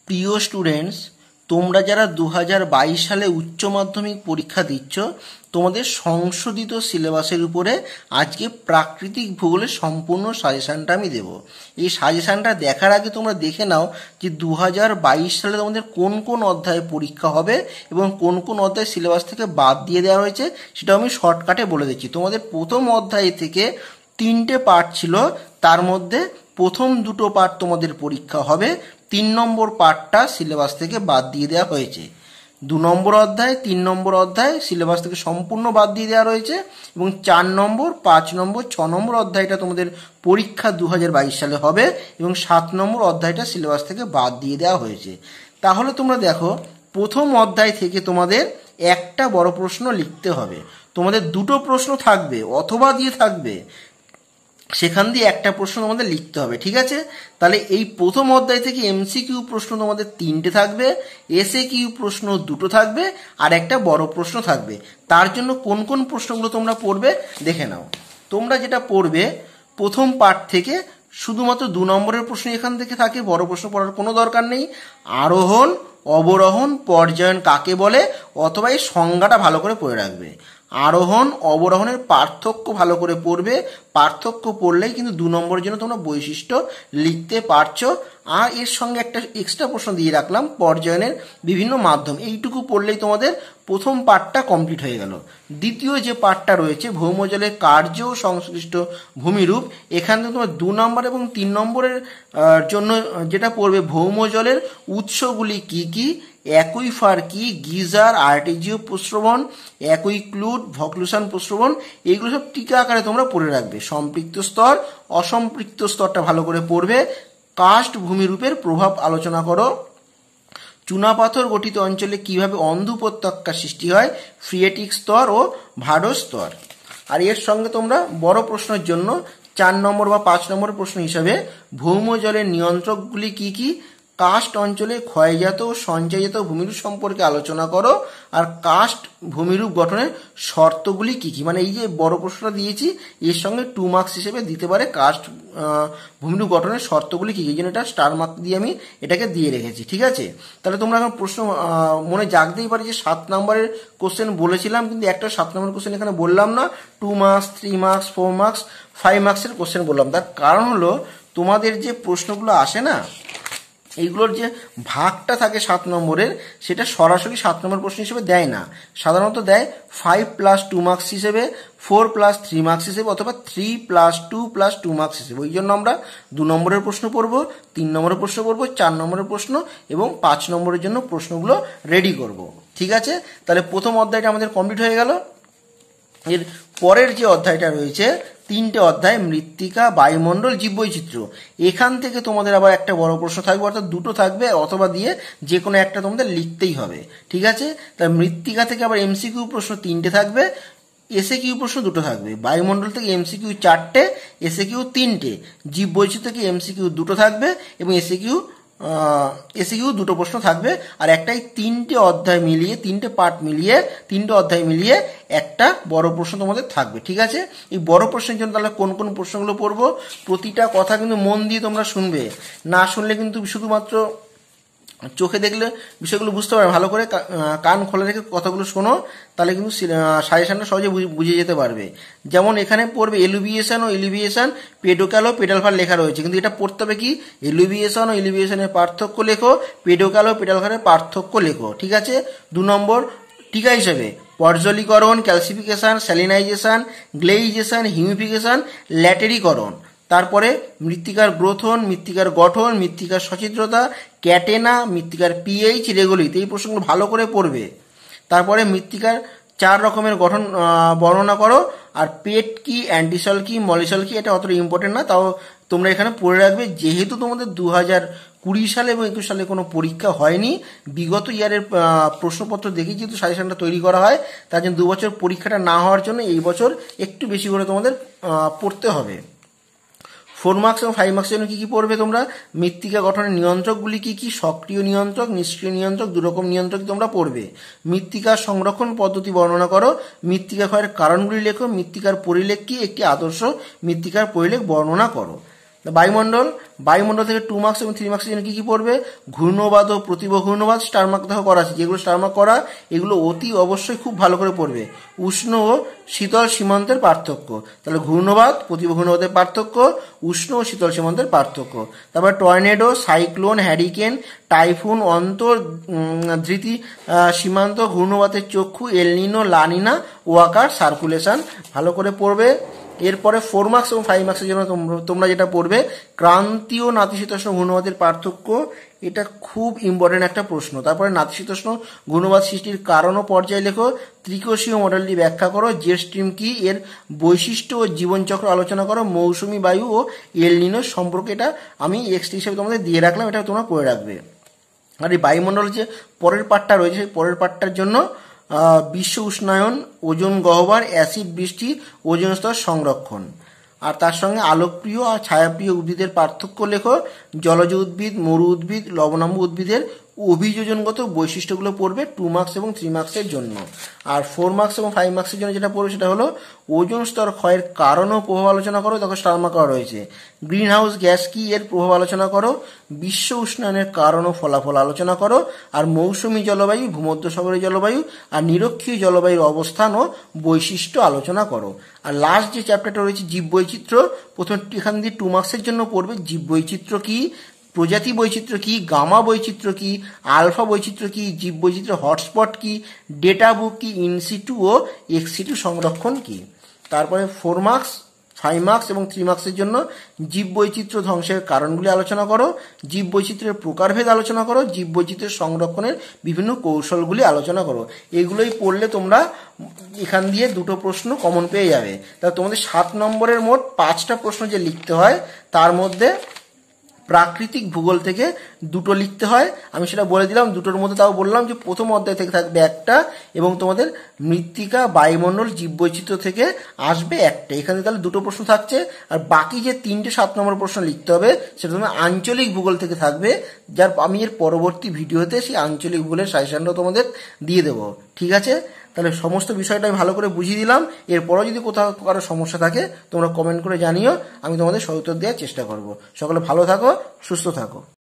প্রিয় স্টুডেন্টস, তোমরা যারা 2022 সালে উচ্চ মাধ্যমিক পরীক্ষা দিচ্ছ, তোমাদের সংশোধিত সিলেবাসের উপরে আজকে প্রাকৃতিক ভূগোলের সম্পূর্ণ সাজেশানটা আমি দেব। এই সাজেশানটা দেখার আগে তোমরা দেখে নাও যে 2022 সালে তোমাদের কোন কোন অধ্যায়ে পরীক্ষা হবে এবং কোন কোন অধ্যায় সিলেবাস থেকে বাদ দিয়ে দেওয়া হয়েছে, সেটা আমি শর্টকাটে বলে দিচ্ছি। তোমাদের প্রথম অধ্যায় থেকে 3টে পার্ট ছিল, তার মধ্যে প্রথম 2টো পার্ট তোমাদের পরীক্ষা হবে, 3 নম্বর পার্টটা সিলেবাস থেকে বাদ দিয়ে দেওয়া হয়েছে। 2 নম্বর অধ্যায়, 3 নম্বর অধ্যায় সিলেবাস থেকে সম্পূর্ণ বাদ দিয়ে দেওয়া রয়েছে এবং 4 নম্বর, 5 নম্বর, 6 নম্বর অধ্যায়টা তোমাদের পরীক্ষা 2022 সালে হবে এবং 7 নম্বর অধ্যায়টা সিলেবাস থেকে বাদ দিয়ে দেওয়া হয়েছে। তাহলে তোমরা দেখো, প্রথম অধ্যায় থেকে তোমাদের একটা বড় প্রশ্ন লিখতে হবে। তোমাদের 2টো প্রশ্ন থাকবে অথবা দিয়ে থাকবে, সেখান দিয়ে একটা প্রশ্ন তোমাদের লিখতে হবে, ঠিক আছে? তাহলে এই প্রথম অধ্যায় থেকে এমসিকিউ প্রশ্ন তোমাদের 3টে থাকবে, এসএকিউ প্রশ্ন 2টো থাকবে আর একটা বড় প্রশ্ন থাকবে। তার জন্য কোন কোন প্রশ্নগুলো তোমরা পড়বে দেখে নাও। তোমরা যেটা পড়বে, প্রথম পার্ট থেকে শুধুমাত্র 2 নম্বরের প্রশ্ন এখান থেকে থাকে, বড় প্রশ্ন পড়ার কোনো দরকার নেই। আরোহণ, অবরোহণ, পর্যায়ন কাকে বলে, অথবা এই সংজ্ঞাটা ভালো করে পড়ে রাখবে। আরোহণ অবরোহণের পার্থক্য ভালো করে পড়বে, পার্থক্য পড়লেই কিন্তু 2 নম্বরের জন্য তোমরা বৈশিষ্ট্য লিখতে পারছো। আর এর সঙ্গে একটা এক্সট্রা প্রশ্ন দিয়ে রাখলাম, পর্যায়নের বিভিন্ন মাধ্যম। এইটুকু পড়লেই তোমাদের প্রথম পার্টটা কমপ্লিট হয়ে গেল। দ্বিতীয় যে পার্টটা রয়েছে, ভৌমজলের কার্য ও সংশ্লিষ্ট ভূমিরূপ, এখান থেকে তোমার 2 নম্বর এবং 3 নম্বরের জন্য যেটা পড়বে, ভৌমজলের উৎসগুলি কি কি, অ্যাকুইফার কি, গিজার, আর্টেজিও প্রস্রবণ, অ্যাকুইক্লুড, ভক্লুশন প্রস্রবণ, এইগুলো সব টিকা আকারে তোমরা পড়ে রাখবে। সম্পৃক্ত স্তর, অসম্পৃক্ত স্তরটা ভালো করে পড়বে। কাস্ট ভূমিরূপের প্রভাব আলোচনা করো। চুনাপাথর গঠিত অঞ্চলে কিভাবে অন্ধ উপত্যকা সৃষ্টি হয়, ফ্রিয়েটিক স্তর ও ভাডো স্তর। আর এর সঙ্গে তোমরা বড় প্রশ্নের জন্য 4 নম্বর বা 5 নম্বর প্রশ্ন হিসাবে ভৌমজলের নিয়ন্ত্রকগুলি কি কি, কাস্ট অঞ্চলে ক্ষয়জাত ও সঞ্চয়জাত ভূমিরূপ সম্পর্কে আলোচনা করো। আর কাস্ট ভূমিরূপ গঠনের শর্তগুলি কি কি, মানে এই যে বড় প্রশ্নটা দিয়েছি এর সঙ্গে 2 মার্কস হিসেবে দিতে পারে কাস্ট ভূমিরূপ গঠনের শর্তগুলি কি কি, এই জন্য এটা স্টার মার্ক দিয়ে আমি এটাকে দিয়ে রেখেছি, ঠিক আছে? তাহলে তোমরা এখন প্রশ্ন মনে জাগতেই পারে যে 7 নম্বরের কোশ্চেন বলেছিলাম, কিন্তু একটা 7 নম্বরের কোশ্চেন এখানে বললাম না, 2 মার্কস, 3 মার্কস, 4 মার্কস, 5 মার্কসের কোশ্চেন বললাম। তার কারণ হলো, তোমাদের যে প্রশ্নগুলো আসে না, এইগুলোর যে ভাগটা থাকে 7 নম্বরের, সেটা সরাসরি 7 নম্বর প্রশ্ন হিসেবে দেয় না, সাধারণত দেয় 5 + 2 মার্কস হিসেবে, 4 + 3 মার্কস হিসেবে, অথবা 3 + 2 + 2 মার্কস হিসেবে। ওই জন্য আমরা 2 নম্বরের প্রশ্ন পড়বো, 3 নম্বরের প্রশ্ন পড়বো, 4 নম্বরের প্রশ্ন এবং 5 নম্বরের জন্য প্রশ্নগুলো রেডি করব, ঠিক আছে? তাহলে প্রথম অধ্যায়টা আমাদের কমপ্লিট হয়ে গেল। এর পরের যে অধ্যায়টা রয়েছে, 3টে অধ্যায়, মৃত্তিকা, বায়ুমণ্ডল, জীববৈচিত্র্য। এখান থেকে তোমাদের আবার একটা বড় প্রশ্ন থাকবে, অর্থাৎ 2টো থাকবে অথবা দিয়ে যে কোনো একটা তোমাদের লিখতেই হবে, ঠিক আছে? তাই মৃত্তিকা থেকে আবার এমসিকিউ প্রশ্ন 3টে থাকবে, এসএকিউ প্রশ্ন 2টো থাকবে। বায়ুমণ্ডল থেকে এমসিকিউ 4টে, এসএকিউ 3টে। জীববৈচিত্র্য থেকে এমসিকিউ 2টো থাকবে এবং এসএকিউ 2টো প্রশ্ন থাকবে। আর একটাই 3টে অধ্যায় মিলিয়ে, 3টে পার্ট মিলিয়ে, 3টে অধ্যায় মিলিয়ে একটা বড় প্রশ্ন তোমাদের থাকবে, ঠিক আছে? এই বড় প্রশ্নের জন্য তাহলে কোন কোন প্রশ্নগুলো পড়বো, প্রতিটা কথা কিন্তু মন দিয়ে তোমরা শুনবে, না শুনলে কিন্তু শুধুমাত্র চোখে দেখলে বিষয়গুলো বুঝতে পারবে। ভালো করে কান খোলা রেখে কথাগুলো শোনো, তাহলে কিন্তু সাজেশনটা সহজে বুঝে যেতে পারবে। যেমন এখানে পড়বে এলুভিয়েশন ও এলিভিয়েশন, পেডোক্যাল ও পেডালভার লেখা রয়েছে, কিন্তু এটা পড়তে হবে কি, এলুভিয়েশন ও এলিভিয়েশনের পার্থক্য লেখো, পেডোক্যাল ও পেডালভারের পার্থক্য লেখো, ঠিক আছে? 2 নম্বর টিকা হিসেবে পর্জলীকরণ, ক্যালসিফিকেশন, স্যালিনাইজেশন, গ্লেইজেশন, হিউমিফিকেশন, ল্যাটেরিকরণ। তারপরে মৃত্তিকার গ্রথন, মৃত্তিকার গঠন, মৃত্তিকার সচিত্রতা, ক্যাটেনা, মৃত্তিকার পিএইচ, রেগুলিত, এই প্রশ্নগুলো ভালো করে পড়বে। তারপরে মৃত্তিকার 4 রকমের গঠন বর্ণনা করো। আর পেট কি, অ্যান্টিসল কি, মলিসল কি, এটা অতটা ইম্পর্টেন্ট না, তাও তোমরা এখানে পড়ে রাখবে। যেহেতু তোমাদের 2020 সালে এবং 21 সালে কোনো পরীক্ষা হয়নি, বিগত ইয়ারের প্রশ্নপত্র দেখে যেহেতু সাজেশনটা তৈরি করা হয়, তার জন্য 2 বছর পরীক্ষাটা না হওয়ার জন্য এই বছর একটু বেশি করে তোমাদের পড়তে হবে। 4 মার্কস এবং 5 মার্কসের জন্য কী কী পড়বে তোমরা, মৃত্তিকা গঠনের নিয়ন্ত্রকগুলি কী কী, সক্রিয় নিয়ন্ত্রক, নিষ্ক্রিয় নিয়ন্ত্রক, 2 রকম নিয়ন্ত্রক তোমরা পড়বে। মৃত্তিকা সংরক্ষণ পদ্ধতি বর্ণনা করো, মৃত্তিকা ক্ষয়ের কারণগুলি লেখো, মৃত্তিকার পরিলেখ কী, একটি আদর্শ মৃত্তিকার পরিলেখ বর্ণনা করো। বায়ুমণ্ডল, বায়ুমণ্ডল থেকে 2 মার্কস এবং 3 মার্কসের জন্য কি পড়বে? ঘূর্ণবাদ ও প্রতিভ ঘূর্ণবাদ, স্টার মার্ক দেখো করা আছে, যেগুলো স্টার মার্ক করা এগুলো অতি অবশ্যই খুব ভালো করে পড়বে। উষ্ণ ও শীতল সীমান্তের পার্থক্য, তাহলে ঘূর্ণবাদ প্রতিভ ঘূর্ণবাদের পার্থক্য, উষ্ণ ও শীতল সীমান্তের পার্থক্য। তারপর টর্নেডো, সাইক্লোন, হ্যারিকেন, টাইফুন, অন্তর ধৃতি সীমান্ত, ঘূর্ণবাতের চক্ষু, এলনিনো, লানিনা, ওয়াকার সার্কুলেশন, ভালো করে পড়বে। এরপরে 4 মার্কস এবং 5 মার্কসের জন্য তোমরা যেটা পড়বে ক্রান্তীয় নাতিশীতোষ্ণ ঘূর্ণবাদের পার্থক্য, এটা খুব ইম্পর্টেন্ট একটা প্রশ্ন। তারপরে নাতিশীতোষ্ণ ঘূর্ণবাদ সৃষ্টির কারণ ও পর্যায় লেখো, ত্রিকোষীয় মডেলটি ব্যাখ্যা করো, জেট স্ট্রিম কি, এর বৈশিষ্ট্য ও জীবনচক্র আলোচনা করো, মৌসুমী বায়ু ও এল নিনো সম্পর্কে, এটা আমি এক্সট্রা হিসেবে তোমাদের দিয়ে রাখলাম, এটা তোমরা পড়ে রাখবে। আর এই বায়ুমণ্ডলের যে পরের পার্টটা রয়েছে সেই পরের পার্টটার জন্য বিশ্ব উষ্ণায়ন, ওজোন গহ্বর, অ্যাসিড বৃষ্টি, ওজোন স্তর সংরক্ষণ, আর তার সঙ্গে আলোকপ্রিয় আর ছায়াপ্রিয় উদ্ভিদের পার্থক্য লেখো, জলজ উদ্ভিদ, মরু উদ্ভিদ, লবণাম্ব উদ্ভিদের অভিযোজনগত বৈশিষ্ট্যগুলো পড়বে 2 মার্কস এবং 3 মার্কসের জন্য। আর 4 মার্কস এবং 5 মার্কসের জন্য যেটা পড়বে সেটা হলো ওজোন স্তর ক্ষয়ের কারণ ও প্রভাব আলোচনা করো, তখন স্টার মার্ক করা রয়েছে। গ্রিন হাউস গ্যাস কি, এর প্রভাব আলোচনা করো, বিশ্ব উষ্ণায়নের কারণ ও ফলাফল আলোচনা করো, আর মৌসুমী জলবায়ু, ভূমধ্যসাগরীয় জলবায়ু আর নিরক্ষীয় জলবায়ুর অবস্থান ও বৈশিষ্ট্য আলোচনা করো। আর লাস্ট যে চ্যাপ্টারটা রয়েছে জীববৈচিত্র্য, প্রথম এখান দিয়ে 2 মার্কসের জন্য পড়বে জীববৈচিত্র্য কি, প্রজাতি বৈচিত্র্য কি, গামা বৈচিত্র্য কি, আলফা বৈচিত্র্য কি, জীববৈচিত্র্য হটস্পট কি, ডেটা বুক কি, ইনসিটু ও এক্সিটু সংরক্ষণ কি। তারপরে 4 মার্কস, 5 মার্কস এবং 3 মার্কসের জন্য জীববৈচিত্র্য ধ্বংসের কারণগুলি আলোচনা করো, জীববৈচিত্র্যের প্রকারভেদ আলোচনা করো, জীববৈচিত্র্যের সংরক্ষণের বিভিন্ন কৌশলগুলি আলোচনা করো। এগুলোই পড়লে তোমরা এখান দিয়ে 2টো প্রশ্ন কমন পেয়ে যাবে। তাহলে তোমাদের 7 নম্বরের মোট 5টা প্রশ্ন যে লিখতে হয়, তার মধ্যে প্রাকৃতিক ভূগোল থেকে 2টো লিখতে হয়, আমি সেটা বলে দিলাম। 2টোর মধ্যে তাও বললাম যে প্রথম অধ্যায় থেকে থাকবে একটা, এবং তোমাদের মৃত্তিকা, বায়ুমণ্ডল, জীববৈচিত্র্য থেকে আসবে একটা। এখানে তাহলে 2টো প্রশ্ন থাকছে, আর বাকি যে 3টে 7 নম্বর প্রশ্ন লিখতে হবে সেটা তোমার আঞ্চলিক ভূগোল থেকে থাকবে, যার আমি এর পরবর্তী ভিডিওতে সেই আঞ্চলিক ভূগোলের সাজেশনটাও তোমাদের দিয়ে দেবো। ঠিক আছে, তাহলে সমস্ত বিষয়টা আমি ভালো করে বুঝিয়ে দিলাম। এরপরও যদি কোথাও কারো সমস্যা থাকে তোমরা কমেন্ট করে জানিও, আমি তোমাদের সদুত্তর দেওয়ার চেষ্টা করব। সকলে ভালো থাকো, সুস্থ থাকো।